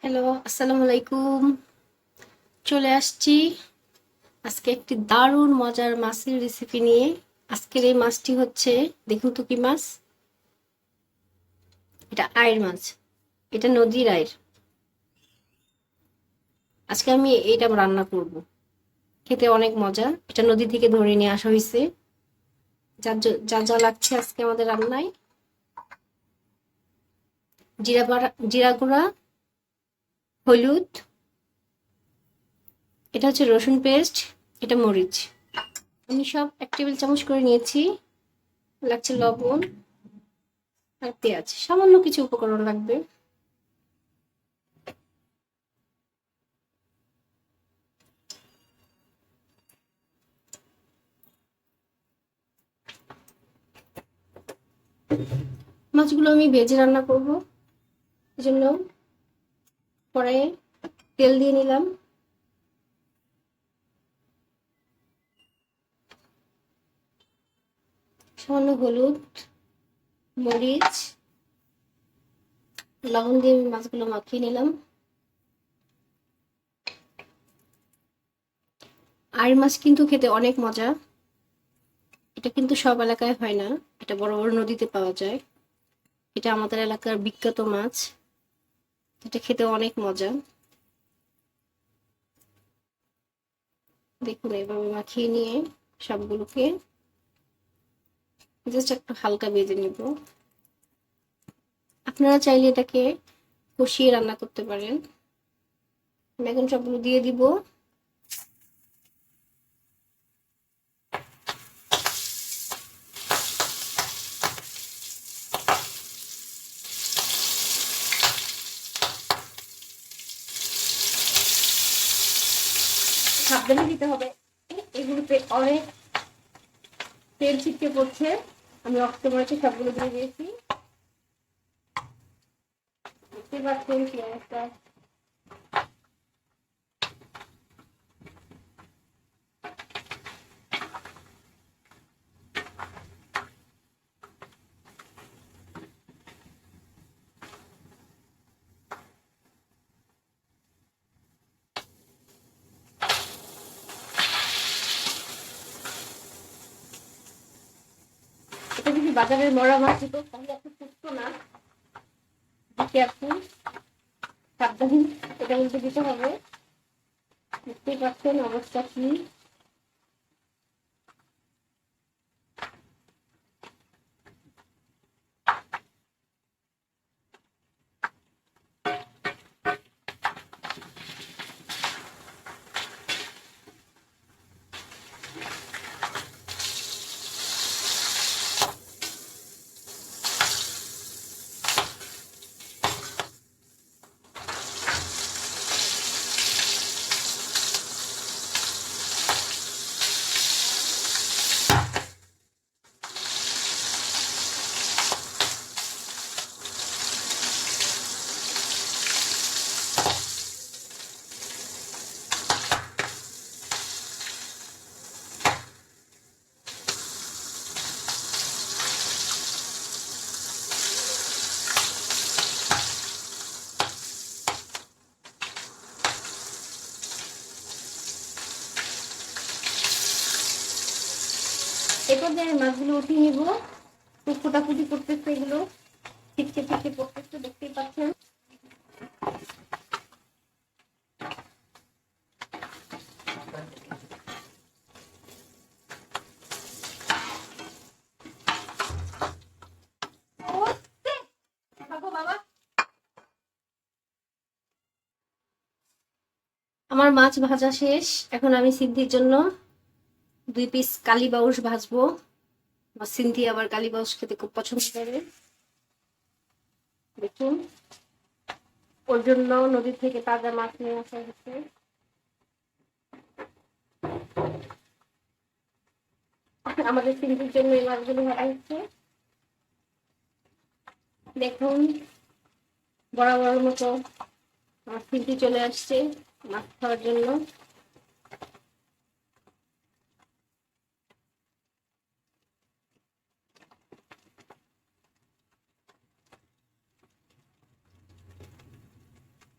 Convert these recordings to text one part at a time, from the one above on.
Hello, আসসালামু আলাইকুম। চলে আসছি আজকে একটি দারুণ মজার মাছের রেসিপি নিয়ে। আজকের এই মাছটি হচ্ছে, দেখুন তো কি মাছ। এটা আইড় মাছ। এটা নদীর আইড়। আজকে আমি এইটা রান্না করব। খেতে অনেক মজা। এটা নদী থেকে ধরে নিয়ে আসা হয়েছে। যা যা লাগছে আজকে আমাদের রান্নায়: জিরা গুঁড়া, হলুদ, এটা হচ্ছে রসুন পেস্ট, এটা মরিচ। আমি সব 1 টেবিল চামচ করে নিয়েছি। লাগছে লবণ আর পেঁয়াজ, সামান্য কিছু উপকরণ লাগবে। মাছগুলো আমি ভেজে রান্না করব, এজন্য কড়াইয়ে তেল দিয়ে নিলাম। সামান্য হলুদ, মরিচ, লবণ দিয়ে আমি মাছগুলো মাখিয়ে নিলাম। আর মাছ কিন্তু খেতে অনেক মজা। এটা কিন্তু সব এলাকায় হয় না, এটা বড় বড় নদীতে পাওয়া যায়। এটা আমাদের এলাকার বিখ্যাত মাছ। এটা খেতে অনেক মজা। দেখুন, এভাবে মাখিয়ে নিয়ে সবগুলোকে জাস্ট একটু হালকা ভেজে নিব। আপনারা চাইলে এটাকে কষিয়ে রান্না করতে পারেন। আমি এখন সবগুলো দিয়ে দিব। সাবধানে দিতে হবে, এগুলোতে অনেক তেল ছিটকে পড়ছে। আমি রক্ত মরিচে সবগুলো দিয়ে দিয়েছি। দেখতে পাচ্ছেন কি অবস্থা। এটা যদি বাজারের মরা মাছ হতো তাহলে এত সুস্থ না। দিতে আপনি সাবধানে এটা উল্টে দিতে হবে। দেখতেই পাচ্ছেন অবস্থা কি। এরপর যে আমি মাছগুলো উঠিয়ে নিব। খুব ফোটাফুটি করতেছে, এগুলো ছিটকে ছিটকে পড়তেছে, দেখতেই পাচ্ছেন। আমার মাছ ভাজা শেষ। এখন আমি সিদ্ধির জন্য 2 পিস কালীবাউস ভাজবো। আমার সিন্ধি আবার কালীবাউস খেতে খুব পছন্দ করে। দেখুন, ওর জন্য নদী থেকে তাজা মাছ নিয়ে আসা হচ্ছে। আমাদের সিন্ধির জন্য এই মাছগুলো ভাজা হচ্ছে। দেখুন, বরাবর মতো আমার সিদ্ধি চলে আসছে মাছ খাওয়ার জন্য।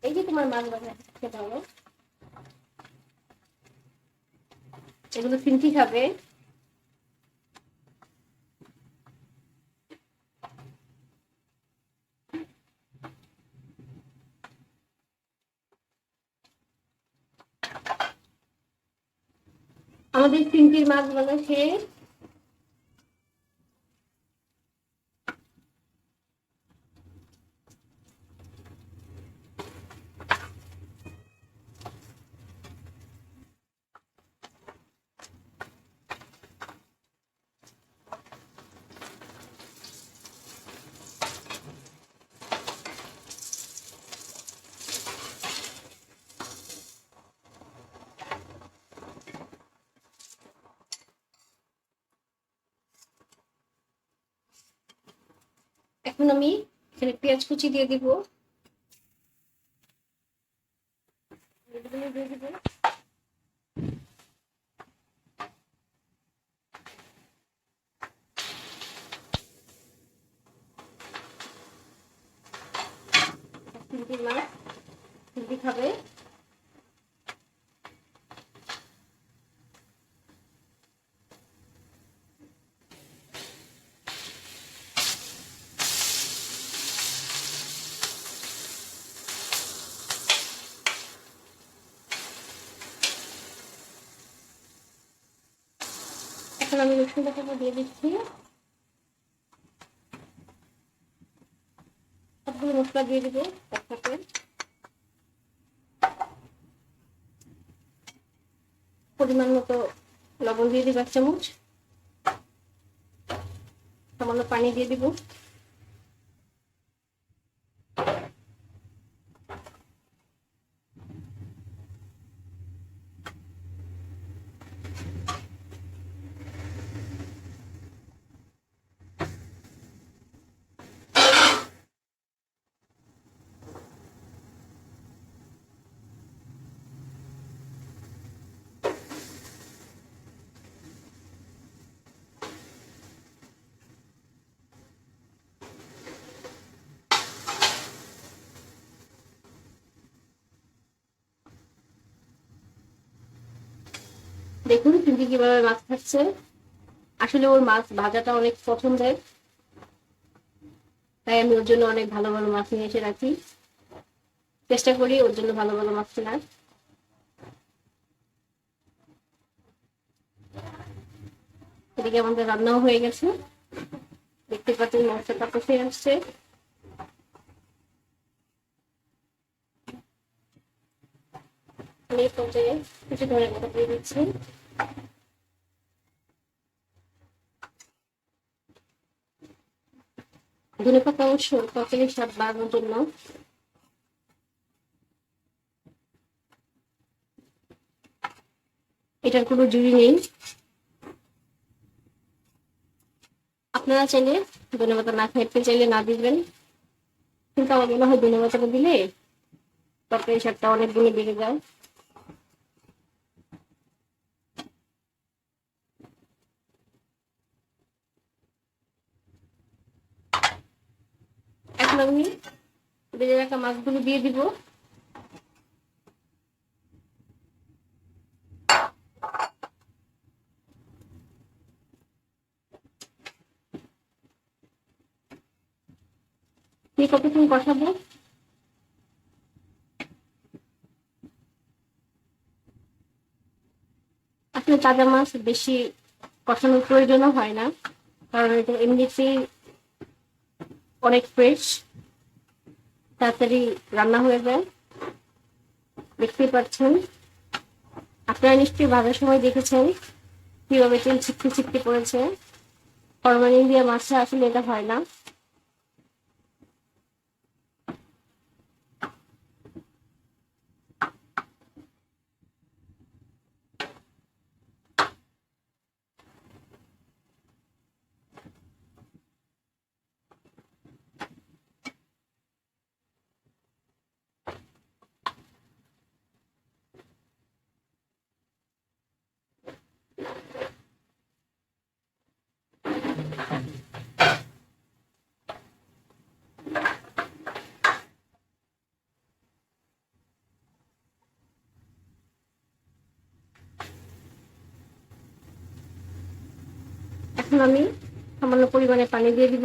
এই যে তোমার মাছ ভাজা খেতে হলো, এগুলো ফিনকি খাবে। আমাদের ফিনকির মাছ ভাজা খেয়ে এখন আমি এখানে পেঁয়াজ কুচি দিয়ে দিব, দিয়ে দিব। ফিনকির মাছ ফিনকি খাবে। এখন আমি রসুন বাটাটা দিয়ে দিচ্ছি, সবগুলো মশলা দিয়ে দিব একসাথে। পরিমাণ মতো লবণ দিয়ে দিব 1 চামচ, সামান্য পানি দিয়ে দিব। দেখুন ফিনকি কিভাবে মাছ খাচ্ছে। আসলে ওর মাছ ভাজাটা অনেক পছন্দের, তাই আমি ওর জন্য অনেক ভালো ভালো মাছ নিয়ে এসে রাখি, চেষ্টা করি ওর জন্য ভালো ভালো মাছ কেনার। এদিকে আমাদের রান্নাও হয়ে গেছে, দেখতে পাচ্ছেন মশলাটা কষে আসছে। আমি এই পর্যায়ে কিছু ধনের পাতা দিয়ে দিচ্ছি। ধনে পাতা অবশ্য তরকারির স্বাদ বাড়ানোর জন্য। এটার কোনো জুড়ি নেই, আপনারা চাইলে ধনে পাতা না খেতে চাইলে না দিবেন, কিন্তু আমার মনে হয় ধনে পাতাটা দিলে তরকারির স্বাদটা অনেক গুণে বেড়ে যায়। এখন আমি ভেজে রাখা মাছগুলো দিয়ে দিব। দিয়ে কতক্ষণ কষাবো। আসলে তাজা মাছ বেশি কষানোর প্রয়োজনও হয় না, কারণ এটা এমনিতেই অনেক ফ্রেশ, তাড়াতাড়ি রান্না হয়ে যায়। দেখতেই পাচ্ছেন, আপনারা নিশ্চয়ই ভাজার সময় দেখেছেন কিভাবে তেল ছিটকে ছিটকে পড়েছে। ফরমালিন দিয়ে মাছে আসলে এটা হয় না। এখন আমি সামান্য পরিমাণে পানি দিয়ে দিব।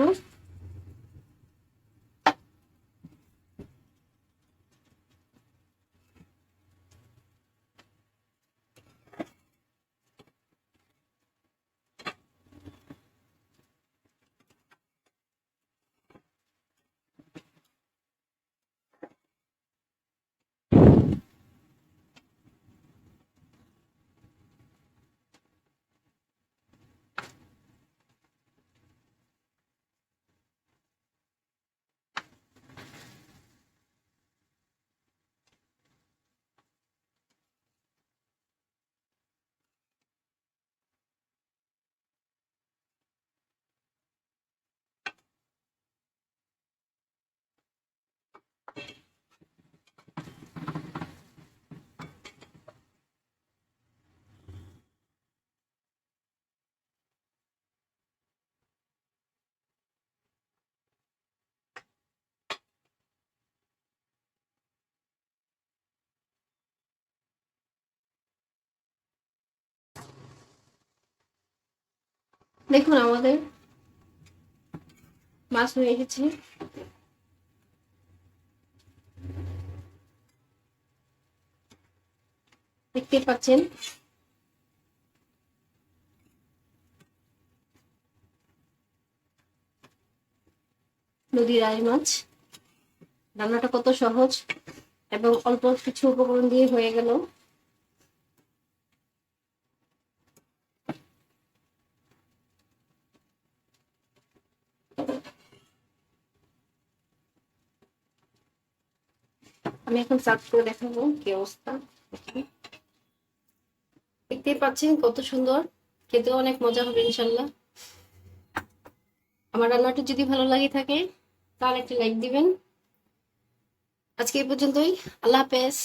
দেখুন আমাদের মাছ হয়ে এসেছে। দেখতে পাচ্ছেন নদীর আড়ি মাছ। রান্নাটা কত সহজ এবং অল্প কিছু উপকরণ দিয়ে হয়ে গেল। আমি এখন সার্ভ করে দেখাবো কি অবস্থা। দেখতেই পাচ্ছেন কত সুন্দর, খেতেও অনেক মজা হবে ইনশাল্লাহ। আমার রান্নাটি যদি ভালো লাগে থাকে তাহলে একটা লাইক দিবেন। আজকে এই পর্যন্তই। আল্লাহ হাফেজ।